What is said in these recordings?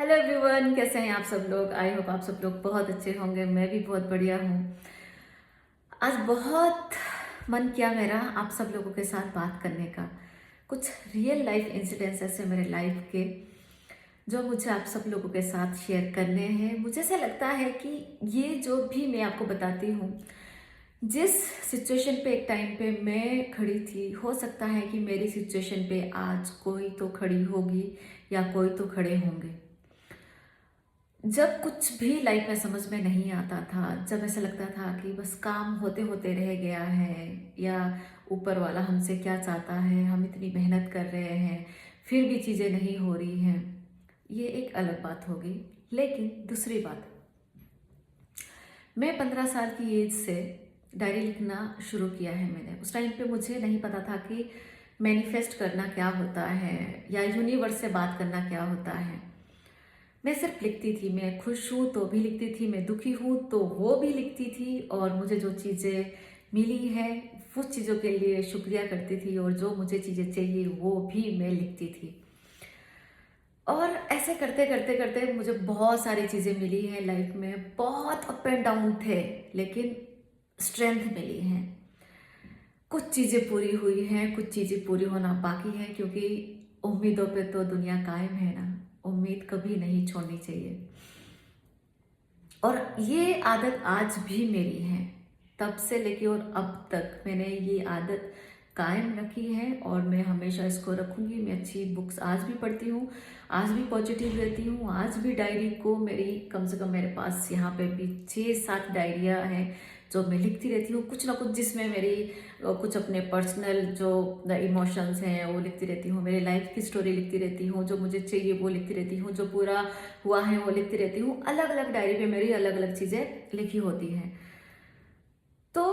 Hello everyone, कैसे हैं आप सब लोग। आई होप आप सब लोग बहुत अच्छे होंगे। मैं भी बहुत बढ़िया हूँ। आज बहुत मन किया मेरा आप सब लोगों के साथ बात करने का। कुछ रियल लाइफ इंसिडेंट्स ऐसे मेरे लाइफ के जो मुझे आप सब लोगों के साथ शेयर करने हैं। मुझे ऐसा लगता है कि ये जो भी मैं आपको बताती हूँ, जिस सिचुएशन पे एक टाइम पे मैं खड़ी थी, हो सकता है कि मेरी सिचुएशन पे आज कोई तो खड़ी होगी या कोई तो खड़े होंगे। जब कुछ भी लाइफ में समझ में नहीं आता था, जब ऐसा लगता था कि बस काम होते होते रह गया है, या ऊपर वाला हमसे क्या चाहता है, हम इतनी मेहनत कर रहे हैं फिर भी चीज़ें नहीं हो रही हैं, ये एक अलग बात होगी। लेकिन दूसरी बात, मैं 15 साल की एज से डायरी लिखना शुरू किया है मैंने। उस टाइम पे मुझे नहीं पता था कि मैनिफेस्ट करना क्या होता है या यूनिवर्स से बात करना क्या होता है। मैं सिर्फ लिखती थी। मैं खुश हूँ तो भी लिखती थी, मैं दुखी हूँ तो वो भी लिखती थी, और मुझे जो चीज़ें मिली है उस चीज़ों के लिए शुक्रिया करती थी, और जो मुझे चीज़ें चाहिए वो भी मैं लिखती थी। और ऐसे करते करते करते मुझे बहुत सारी चीज़ें मिली हैं लाइफ में। बहुत अप एंड डाउन थे, लेकिन स्ट्रेंथ मिली है। कुछ चीज़ें पूरी हुई हैं, कुछ चीज़ें पूरी होना बाकी है, क्योंकि उम्मीदों पे तो दुनिया कायम है ना। उम्मीद कभी नहीं छोड़नी चाहिए। और ये आदत आज भी मेरी है। तब से लेके और अब तक मैंने ये आदत कायम रखी है, और मैं हमेशा इसको रखूंगी। मैं अच्छी बुक्स आज भी पढ़ती हूँ, आज भी पॉजिटिव रहती हूँ। आज भी डायरी को मेरी कम से कम मेरे पास यहाँ पे भी 6-7 डायरियाँ हैं जो मैं लिखती रहती हूँ, कुछ ना कुछ, जिसमें मेरी कुछ अपने पर्सनल जो इमोशंस हैं वो लिखती रहती हूँ, मेरी लाइफ की स्टोरी लिखती रहती हूँ, जो मुझे चाहिए वो लिखती रहती हूँ, जो पूरा हुआ है वो लिखती रहती हूँ। अलग अलग डायरी पे मेरी अलग अलग चीज़ें लिखी होती हैं। तो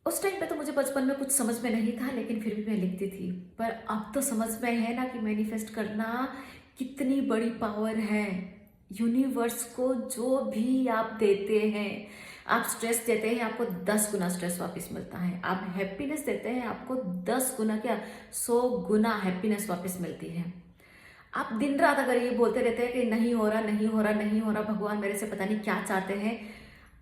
उस टाइम पे तो मुझे बचपन में कुछ समझ में नहीं था, लेकिन फिर भी मैं लिखती थी। पर अब तो समझ में है ना कि मैनिफेस्ट करना कितनी बड़ी पावर है। यूनिवर्स को जो भी आप देते हैं, आप स्ट्रेस देते हैं, आपको 10 गुना स्ट्रेस वापस मिलता है। आप हैप्पीनेस देते हैं, आपको 10 गुना क्या, 100 गुना हैप्पीनेस वापस मिलती है। आप दिन रात अगर ये बोलते रहते हैं कि नहीं हो रहा, नहीं हो रहा, नहीं हो रहा, भगवान मेरे से पता नहीं क्या चाहते हैं,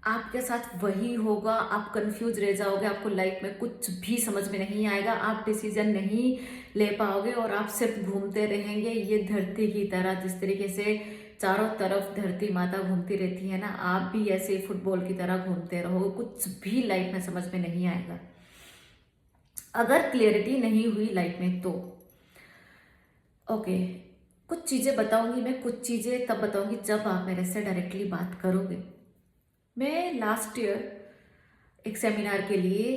आपके साथ वही होगा। आप कंफ्यूज रह जाओगे, आपको लाइफ में कुछ भी समझ में नहीं आएगा, आप डिसीजन नहीं ले पाओगे, और आप सिर्फ घूमते रहेंगे ये धरती की तरह। जिस तरीके से चारों तरफ धरती माता घूमती रहती है ना, आप भी ऐसे ही फुटबॉल की तरह घूमते रहोगे। कुछ भी लाइफ में समझ में नहीं आएगा अगर क्लियरिटी नहीं हुई लाइफ में तो। ओके, कुछ चीज़ें बताऊंगी मैं, कुछ चीज़ें तब बताऊंगी जब आप मेरे से डायरेक्टली बात करोगे। मैं लास्ट ईयर एक सेमिनार के लिए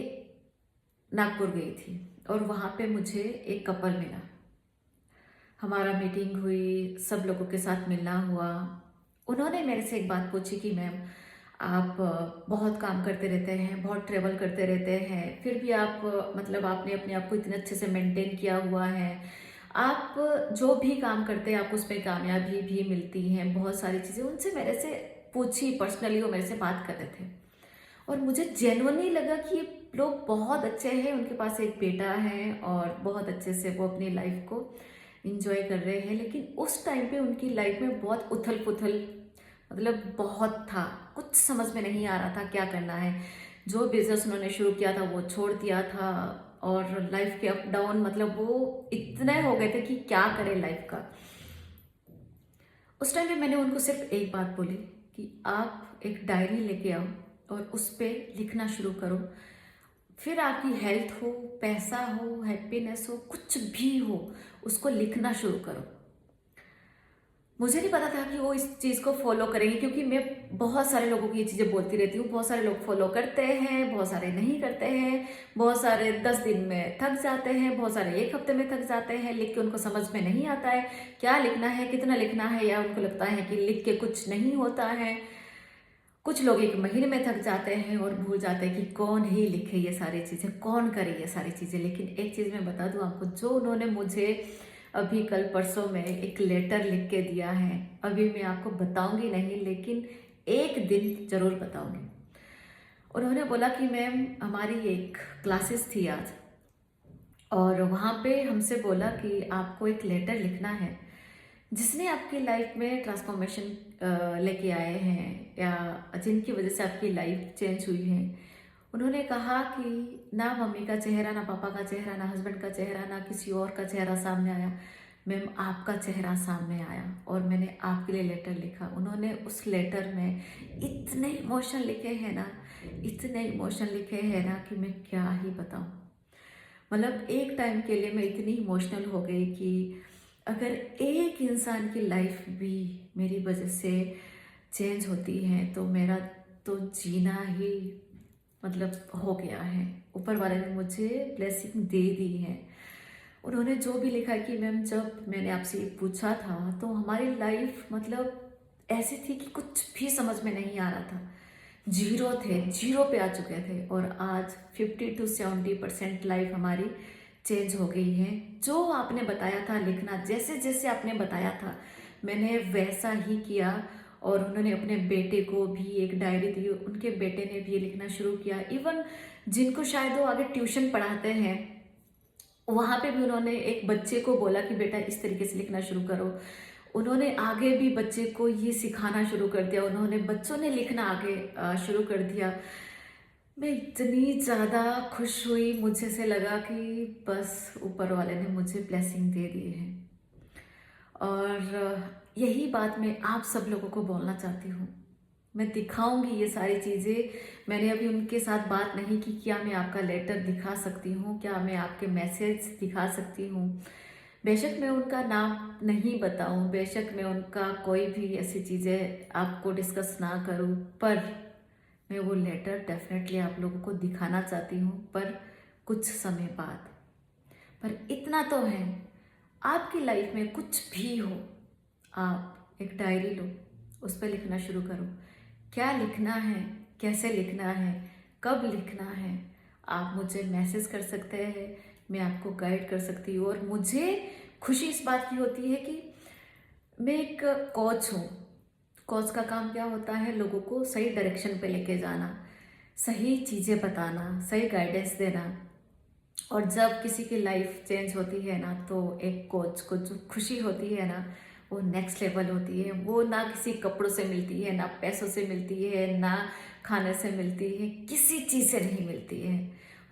नागपुर गई थी, और वहाँ पे मुझे एक कपल मिला। हमारा मीटिंग हुई, सब लोगों के साथ मिलना हुआ। उन्होंने मेरे से एक बात पूछी कि मैम, आप बहुत काम करते रहते हैं, बहुत ट्रेवल करते रहते हैं, फिर भी आप मतलब आपने अपने आप को इतने अच्छे से मेंटेन किया हुआ है। आप जो भी काम करते हैं आपको उसमें कामयाबी भी मिलती है, बहुत सारी चीज़ें उनसे मेरे से पूछी पर्सनली। वो मेरे से बात कर रहे थे, और मुझे जेन्युइनली लगा कि ये लोग बहुत अच्छे हैं, उनके पास एक बेटा है, और बहुत अच्छे से वो अपनी लाइफ को इंजॉय कर रहे हैं। लेकिन उस टाइम पे उनकी लाइफ में बहुत उथल पुथल, मतलब बहुत था। कुछ समझ में नहीं आ रहा था क्या करना है। जो बिजनेस उन्होंने शुरू किया था वो छोड़ दिया था, और लाइफ के अप डाउन, मतलब वो इतने हो गए थे कि क्या करें लाइफ का। उस टाइम पे मैंने उनको सिर्फ एक बात बोली कि आप एक डायरी लेके आओ और उस पर लिखना शुरू करो। फिर आपकी हेल्थ हो, पैसा हो, हैप्पीनेस हो, कुछ भी हो, उसको लिखना शुरू करो। मुझे नहीं पता था कि वो इस चीज़ को फॉलो करेंगे, क्योंकि मैं बहुत सारे लोगों की ये चीज़ें बोलती रहती हूँ। बहुत सारे लोग फॉलो करते हैं, बहुत सारे नहीं करते हैं, बहुत सारे 10 दिन में थक जाते हैं, बहुत सारे 1 हफ्ते में थक जाते हैं। लिख के उनको समझ में नहीं आता है क्या लिखना है, कितना लिखना है, या उनको लगता है कि लिख के कुछ नहीं होता है। कुछ लोग 1 महीने में थक जाते हैं और भूल जाते हैं कि कौन ही लिखे ये सारी चीज़ें, कौन करे ये सारी चीज़ें। लेकिन एक चीज़ मैं बता दूं आपको, जो उन्होंने मुझे अभी कल परसों में एक लेटर लिख के दिया है, अभी मैं आपको बताऊंगी नहीं, लेकिन एक दिन जरूर बताऊंगी। उन्होंने बोला कि मैम, हमारी एक क्लासेस थी आज, और वहाँ पे हमसे बोला कि आपको एक लेटर लिखना है जिसने आपकी लाइफ में ट्रांसफॉर्मेशन लेके आए हैं या जिनकी वजह से आपकी लाइफ चेंज हुई है, उन्होंने कहा कि ना मम्मी का चेहरा, ना पापा का चेहरा, ना हस्बैंड का चेहरा, ना किसी और का चेहरा सामने आया। मैम, आपका चेहरा सामने आया और मैंने आपके लिए लेटर लिखा। उन्होंने उस लेटर में इतने इमोशन लिखे हैं ना, इतने इमोशन लिखे हैं ना कि मैं क्या ही बताऊं। मतलब एक टाइम के लिए मैं इतनी इमोशनल हो गई कि अगर एक इंसान की लाइफ भी मेरी वजह से चेंज होती है तो मेरा तो जीना ही मतलब हो गया है। ऊपर वाले ने मुझे ब्लेसिंग दे दी है। उन्होंने जो भी लिखा कि मैम, जब मैंने आपसे ये पूछा था तो हमारी लाइफ मतलब ऐसी थी कि कुछ भी समझ में नहीं आ रहा था। जीरो थे, जीरो पे आ चुके थे और आज 50 to 70% लाइफ हमारी चेंज हो गई है। जो आपने बताया था लिखना, जैसे जैसे आपने बताया था मैंने वैसा ही किया। और उन्होंने अपने बेटे को भी एक डायरी दी, उनके बेटे ने भी ये लिखना शुरू किया। इवन जिनको शायद वो आगे ट्यूशन पढ़ाते हैं, वहाँ पे भी उन्होंने एक बच्चे को बोला कि बेटा इस तरीके से लिखना शुरू करो। उन्होंने आगे भी बच्चे को ये सिखाना शुरू कर दिया। उन्होंने बच्चों ने लिखना आगे शुरू कर दिया। मैं इतनी ज़्यादा खुश हुई, मुझे से लगा कि बस ऊपर वाले ने मुझे ब्लेसिंग दे दी है। और यही बात मैं आप सब लोगों को बोलना चाहती हूँ। मैं दिखाऊंगी ये सारी चीज़ें। मैंने अभी उनके साथ बात नहीं की, क्या मैं आपका लेटर दिखा सकती हूँ, क्या मैं आपके मैसेज दिखा सकती हूँ। बेशक मैं उनका नाम नहीं बताऊँ, बेशक मैं उनका कोई भी ऐसी चीज़ें आपको डिस्कस ना करूँ, पर मैं वो लेटर डेफिनेटली आप लोगों को दिखाना चाहती हूँ, पर कुछ समय बाद। पर इतना तो है, आपकी लाइफ में कुछ भी हो, आप एक डायरी लो, उस पर लिखना शुरू करो। क्या लिखना है, कैसे लिखना है, कब लिखना है, आप मुझे मैसेज कर सकते हैं, मैं आपको गाइड कर सकती हूँ। और मुझे खुशी इस बात की होती है कि मैं एक कोच हूँ। कोच का काम क्या होता है? लोगों को सही डायरेक्शन पे लेके जाना, सही चीज़ें बताना, सही गाइडेंस देना। और जब किसी की लाइफ चेंज होती है ना, तो एक कोच को जो खुशी होती है ना, वो नेक्स्ट लेवल होती है। वो ना किसी कपड़ों से मिलती है, ना पैसों से मिलती है, ना खाने से मिलती है, किसी चीज़ से नहीं मिलती है।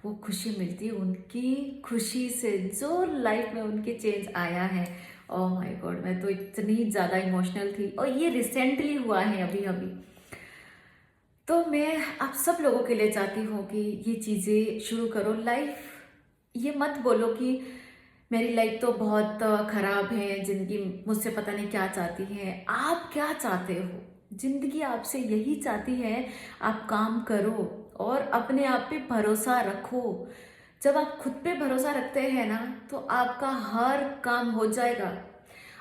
वो खुशी मिलती है उनकी खुशी से, जो लाइफ में उनके चेंज आया है। ओह माय गॉड, मैं तो इतनी ज़्यादा इमोशनल थी और ये रिसेंटली हुआ है अभी अभी। तो मैं आप सब लोगों के लिए चाहती हूँ कि ये चीज़ें शुरू करो। लाइफ, ये मत बोलो कि मेरी लाइफ तो बहुत खराब है, ज़िंदगी मुझसे पता नहीं क्या चाहती है। आप क्या चाहते हो? ज़िंदगी आपसे यही चाहती है, आप काम करो और अपने आप पे भरोसा रखो। जब आप खुद पे भरोसा रखते हैं ना, तो आपका हर काम हो जाएगा।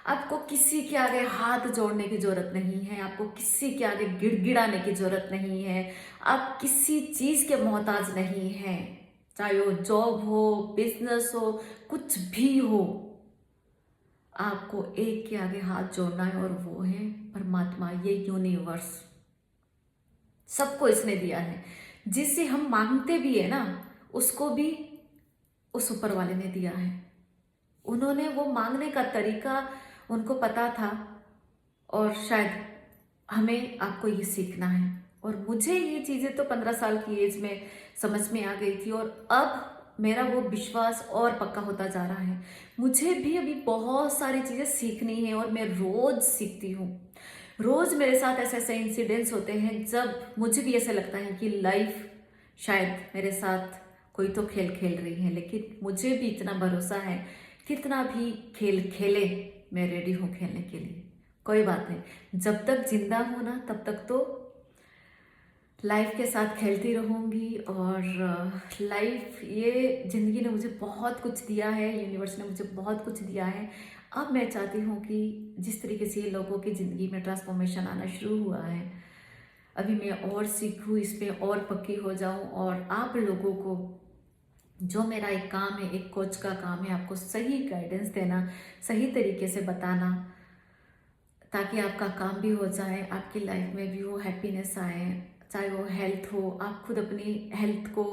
आपको किसी के आगे हाथ जोड़ने की जरूरत नहीं है, आपको किसी के आगे गिड़गिड़ाने की जरूरत नहीं है, आप किसी चीज के मोहताज नहीं हैं। चाहे वो जॉब हो, बिजनेस हो, कुछ भी हो, आपको एक के आगे हाथ जोड़ना है और वो है परमात्मा। ये यूनिवर्स, सबको इसने दिया है। जिससे हम मांगते भी है ना, उसको भी उस ऊपर वाले ने दिया है। उन्होंने वो मांगने का तरीका उनको पता था और शायद हमें आपको ये सीखना है। और मुझे ये चीज़ें तो 15 साल की एज में समझ में आ गई थी और अब मेरा वो विश्वास और पक्का होता जा रहा है। मुझे भी अभी बहुत सारी चीज़ें सीखनी है और मैं रोज़ सीखती हूँ। रोज़ मेरे साथ ऐसे ऐसे इंसिडेंट्स होते हैं जब मुझे भी ऐसा लगता है कि लाइफ शायद मेरे साथ कोई तो खेल खेल रही है, लेकिन मुझे भी इतना भरोसा है, कितना भी खेल खेले मैं रेडी हूँ खेलने के लिए। कोई बात नहीं, जब तक जिंदा हूँ ना तब तक तो लाइफ के साथ खेलती रहूँगी। और लाइफ, ये ज़िंदगी ने मुझे बहुत कुछ दिया है, यूनिवर्स ने मुझे बहुत कुछ दिया है। अब मैं चाहती हूँ कि जिस तरीके से ये लोगों की ज़िंदगी में ट्रांसफॉर्मेशन आना शुरू हुआ है, अभी मैं और सीखूँ, इसमें और पक्की हो जाऊँ और आप लोगों को, जो मेरा एक काम है, एक कोच का काम है, आपको सही गाइडेंस देना, सही तरीके से बताना, ताकि आपका काम भी हो जाए, आपकी लाइफ में भी वो हैप्पीनेस आए। चाहे वो हेल्थ हो, आप खुद अपनी हेल्थ को,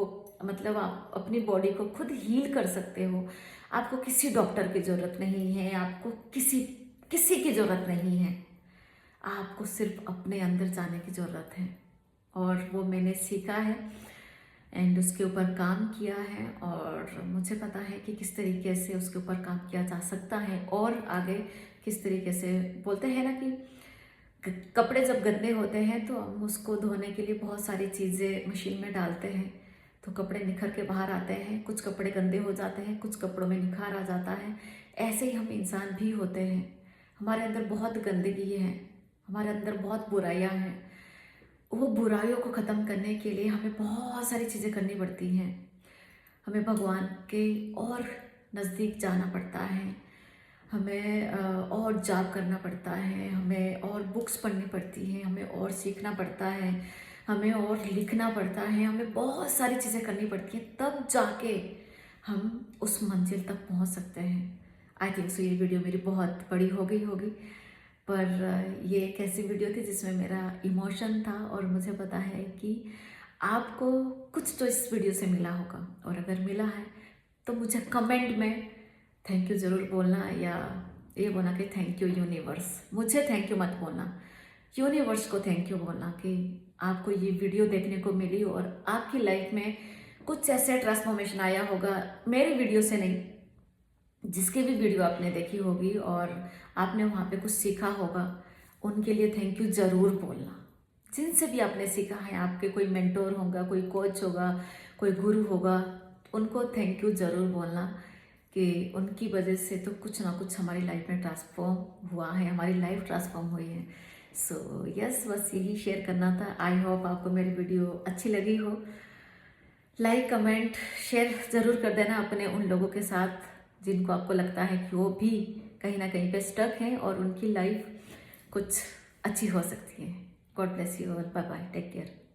मतलब आप अपनी बॉडी को खुद हील कर सकते हो। आपको किसी डॉक्टर की ज़रूरत नहीं है, आपको किसी किसी की ज़रूरत नहीं है, आपको सिर्फ अपने अंदर जाने की ज़रूरत है। और वो मैंने सीखा है एंड उसके ऊपर काम किया है, और मुझे पता है कि किस तरीके से उसके ऊपर काम किया जा सकता है, और आगे किस तरीके से। बोलते हैं ना कि कपड़े जब गंदे होते हैं तो हम उसको धोने के लिए बहुत सारी चीज़ें मशीन में डालते हैं, तो कपड़े निखर के बाहर आते हैं। कुछ कपड़े गंदे हो जाते हैं, कुछ कपड़ों में निखार आ जाता है। ऐसे ही हम इंसान भी होते हैं, हमारे अंदर बहुत गंदगी है, हमारे अंदर बहुत बुराइयां हैं। वो बुराइयों को ख़त्म करने के लिए हमें बहुत सारी चीज़ें करनी पड़ती हैं। हमें भगवान के और नज़दीक जाना पड़ता है, हमें और जाप करना पड़ता है, हमें और बुक्स पढ़नी पड़ती हैं, हमें और सीखना पड़ता है, हमें और लिखना पड़ता है, हमें बहुत सारी चीज़ें करनी पड़ती हैं, तब जाके हम उस मंजिल तक पहुंच सकते हैं। आई थिंक सो ये वीडियो मेरी बहुत बड़ी हो गई होगी, पर ये एक ऐसी वीडियो थी जिसमें मेरा इमोशन था, और मुझे पता है कि आपको कुछ तो इस वीडियो से मिला होगा, और अगर मिला है तो मुझे कमेंट में थैंक यू ज़रूर बोलना, या ये बोलना कि थैंक यू यूनिवर्स। मुझे थैंक यू मत बोलना, यूनिवर्स को थैंक यू बोलना कि आपको ये वीडियो देखने को मिली और आपकी लाइफ में कुछ ऐसे ट्रांसफॉर्मेशन आया होगा, मेरी वीडियो से नहीं, जिसकी भी वीडियो आपने देखी होगी और आपने वहाँ पे कुछ सीखा होगा, उनके लिए थैंक यू ज़रूर बोलना। जिनसे भी आपने सीखा है, आपके कोई मेंटोर होगा, कोई कोच होगा, कोई गुरु होगा, उनको थैंक यू ज़रूर बोलना कि उनकी वजह से तो कुछ ना कुछ हमारी लाइफ में ट्रांसफॉर्म हुआ है, हमारी लाइफ ट्रांसफॉर्म हुई है। सो यस, बस यही शेयर करना था। आई होप आपको मेरी वीडियो अच्छी लगी हो। लाइक, कमेंट, शेयर ज़रूर कर देना अपने उन लोगों के साथ जिनको आपको लगता है कि वो भी कहीं ना कहीं पे स्टक हैं और उनकी लाइफ कुछ अच्छी हो सकती है। God bless you all, bye bye, take care.